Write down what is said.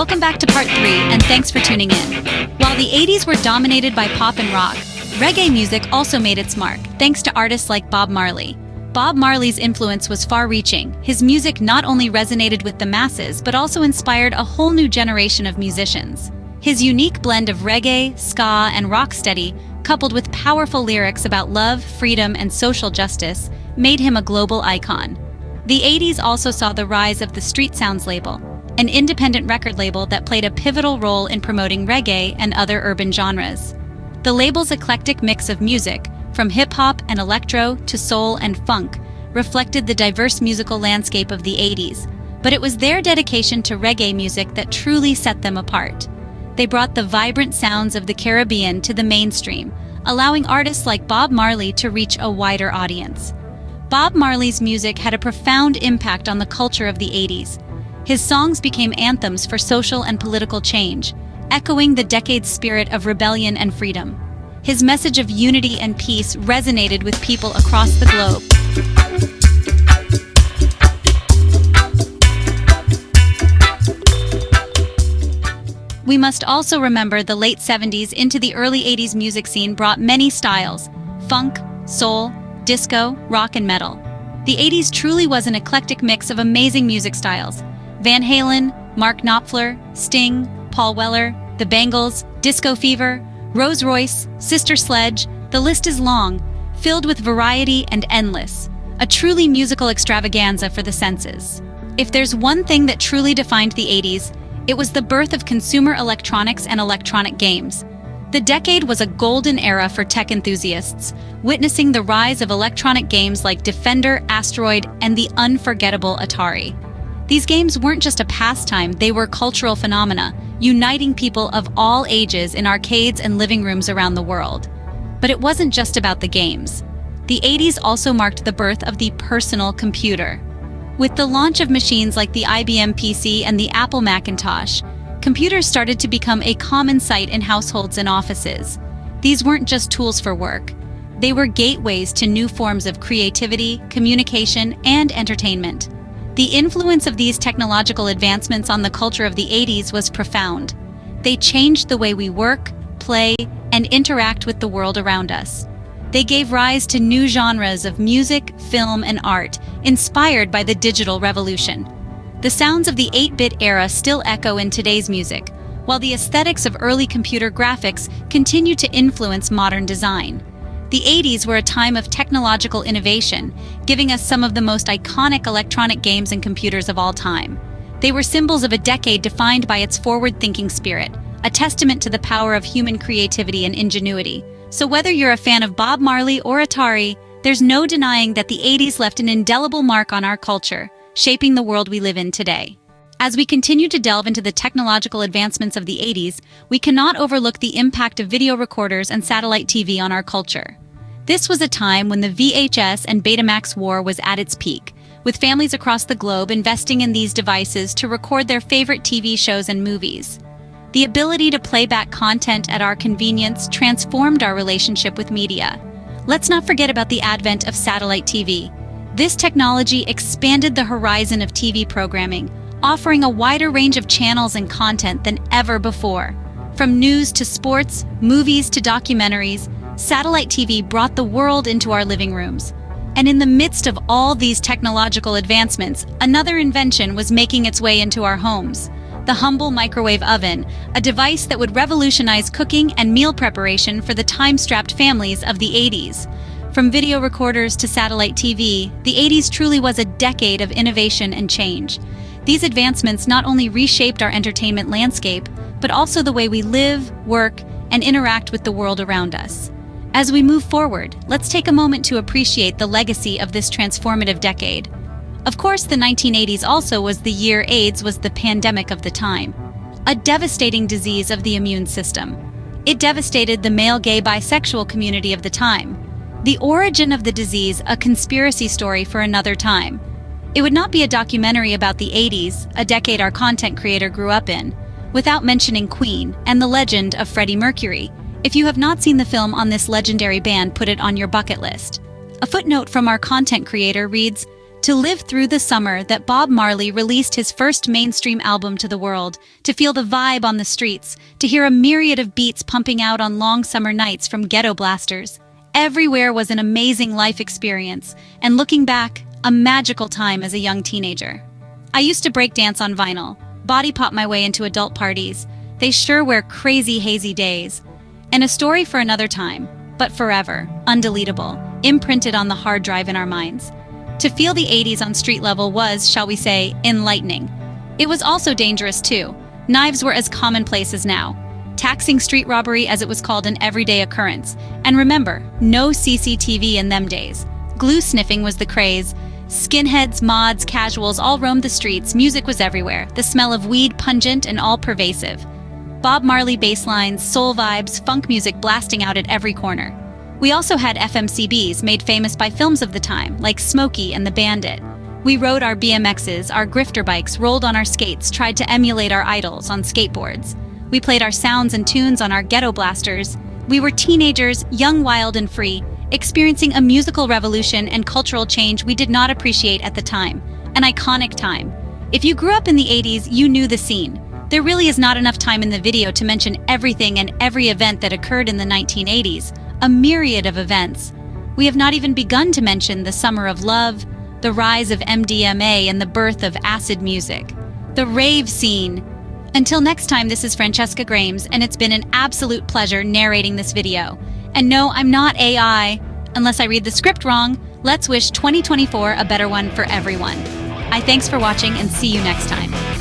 Welcome back to part 3, and thanks for tuning in. While the 80s were dominated by pop and rock, reggae music also made its mark, thanks to artists like Bob Marley. Bob Marley's influence was far-reaching. His music not only resonated with the masses, but also inspired a whole new generation of musicians. His unique blend of reggae, ska, and rocksteady, coupled with powerful lyrics about love, freedom, and social justice, made him a global icon. The 80s also saw the rise of the Street Sounds label, an independent record label that played a pivotal role in promoting reggae and other urban genres. The label's eclectic mix of music, from hip-hop and electro to soul and funk, reflected the diverse musical landscape of the 80s, but it was their dedication to reggae music that truly set them apart. They brought the vibrant sounds of the Caribbean to the mainstream, allowing artists like Bob Marley to reach a wider audience. Bob Marley's music had a profound impact on the culture of the 80s. His songs became anthems for social and political change, echoing the decade's spirit of rebellion and freedom. His message of unity and peace resonated with people across the globe. We must also remember the late 70s into the early 80s music scene brought many styles: funk, soul, disco, rock, and metal. The 80s truly was an eclectic mix of amazing music styles. Van Halen, Mark Knopfler, Sting, Paul Weller, The Bangles, Disco Fever, Rose Royce, Sister Sledge, the list is long, filled with variety and endless. A truly musical extravaganza for the senses. If there's one thing that truly defined the 80s, it was the birth of consumer electronics and electronic games. The decade was a golden era for tech enthusiasts, witnessing the rise of electronic games like Defender, Asteroid, and the unforgettable Atari. These games weren't just a pastime, they were cultural phenomena, uniting people of all ages in arcades and living rooms around the world. But it wasn't just about the games. The 80s also marked the birth of the personal computer. With the launch of machines like the IBM PC and the Apple Macintosh, computers started to become a common sight in households and offices. These weren't just tools for work. They were gateways to new forms of creativity, communication, and entertainment. The influence of these technological advancements on the culture of the 80s was profound. They changed the way we work, play, and interact with the world around us. They gave rise to new genres of music, film, and art, inspired by the digital revolution. The sounds of the 8-bit era still echo in today's music, while the aesthetics of early computer graphics continue to influence modern design. The 80s were a time of technological innovation, giving us some of the most iconic electronic games and computers of all time. They were symbols of a decade defined by its forward-thinking spirit, a testament to the power of human creativity and ingenuity. So whether you're a fan of Bob Marley or Atari, there's no denying that the 80s left an indelible mark on our culture, shaping the world we live in today. As we continue to delve into the technological advancements of the 80s, we cannot overlook the impact of video recorders and satellite TV on our culture. This was a time when the VHS and Betamax war was at its peak, with families across the globe investing in these devices to record their favorite TV shows and movies. The ability to play back content at our convenience transformed our relationship with media. Let's not forget about the advent of satellite TV. This technology expanded the horizon of TV programming, offering a wider range of channels and content than ever before. From news to sports, movies to documentaries, satellite TV brought the world into our living rooms. And in the midst of all these technological advancements, another invention was making its way into our homes. The humble microwave oven, a device that would revolutionize cooking and meal preparation for the time-strapped families of the 80s. From video recorders to satellite TV, the 80s truly was a decade of innovation and change. These advancements not only reshaped our entertainment landscape, but also the way we live, work, and interact with the world around us. As we move forward, let's take a moment to appreciate the legacy of this transformative decade. Of course, the 1980s also was the year AIDS was the pandemic of the time, a devastating disease of the immune system. It devastated the male gay bisexual community of the time. The origin of the disease, a conspiracy story for another time. It would not be a documentary about the 80s, a decade our content creator grew up in, without mentioning Queen and the legend of Freddie Mercury. If you have not seen the film on this legendary band, put it on your bucket list. A footnote from our content creator reads, To live through the summer that Bob Marley released his first mainstream album to the world, to feel the vibe on the streets, to hear a myriad of beats pumping out on long summer nights from ghetto blasters. Everywhere was an amazing life experience, and looking back, a magical time as a young teenager. I used to break dance on vinyl, body pop my way into adult parties. They sure were crazy, hazy days. And a story for another time, but forever, undeletable, imprinted on the hard drive in our minds. To feel the 80s on street level was, shall we say, enlightening. It was also dangerous too. Knives were as commonplace as now. Taxing street robbery, as it was called, an everyday occurrence. And remember, no CCTV in them days. Glue sniffing was the craze. Skinheads, mods, casuals all roamed the streets. Music was everywhere. The smell of weed pungent and all-pervasive. Bob Marley bass lines, soul vibes, funk music blasting out at every corner. We also had FMCBs made famous by films of the time, like Smokey and the Bandit. We rode our BMXs, our grifter bikes, rolled on our skates, tried to emulate our idols on skateboards. We played our sounds and tunes on our ghetto blasters. We were teenagers, young, wild, and free, experiencing a musical revolution and cultural change we did not appreciate at the time. An iconic time. If you grew up in the 80s, you knew the scene. There really is not enough time in the video to mention everything and every event that occurred in the 1980s. A myriad of events. We have not even begun to mention the summer of love, the rise of MDMA, and the birth of acid music. The rave scene. Until next time, this is Francesca Grames, and it's been an absolute pleasure narrating this video. And no, I'm not AI. Unless I read the script wrong, let's wish 2024 a better one for everyone. Thanks for watching and see you next time.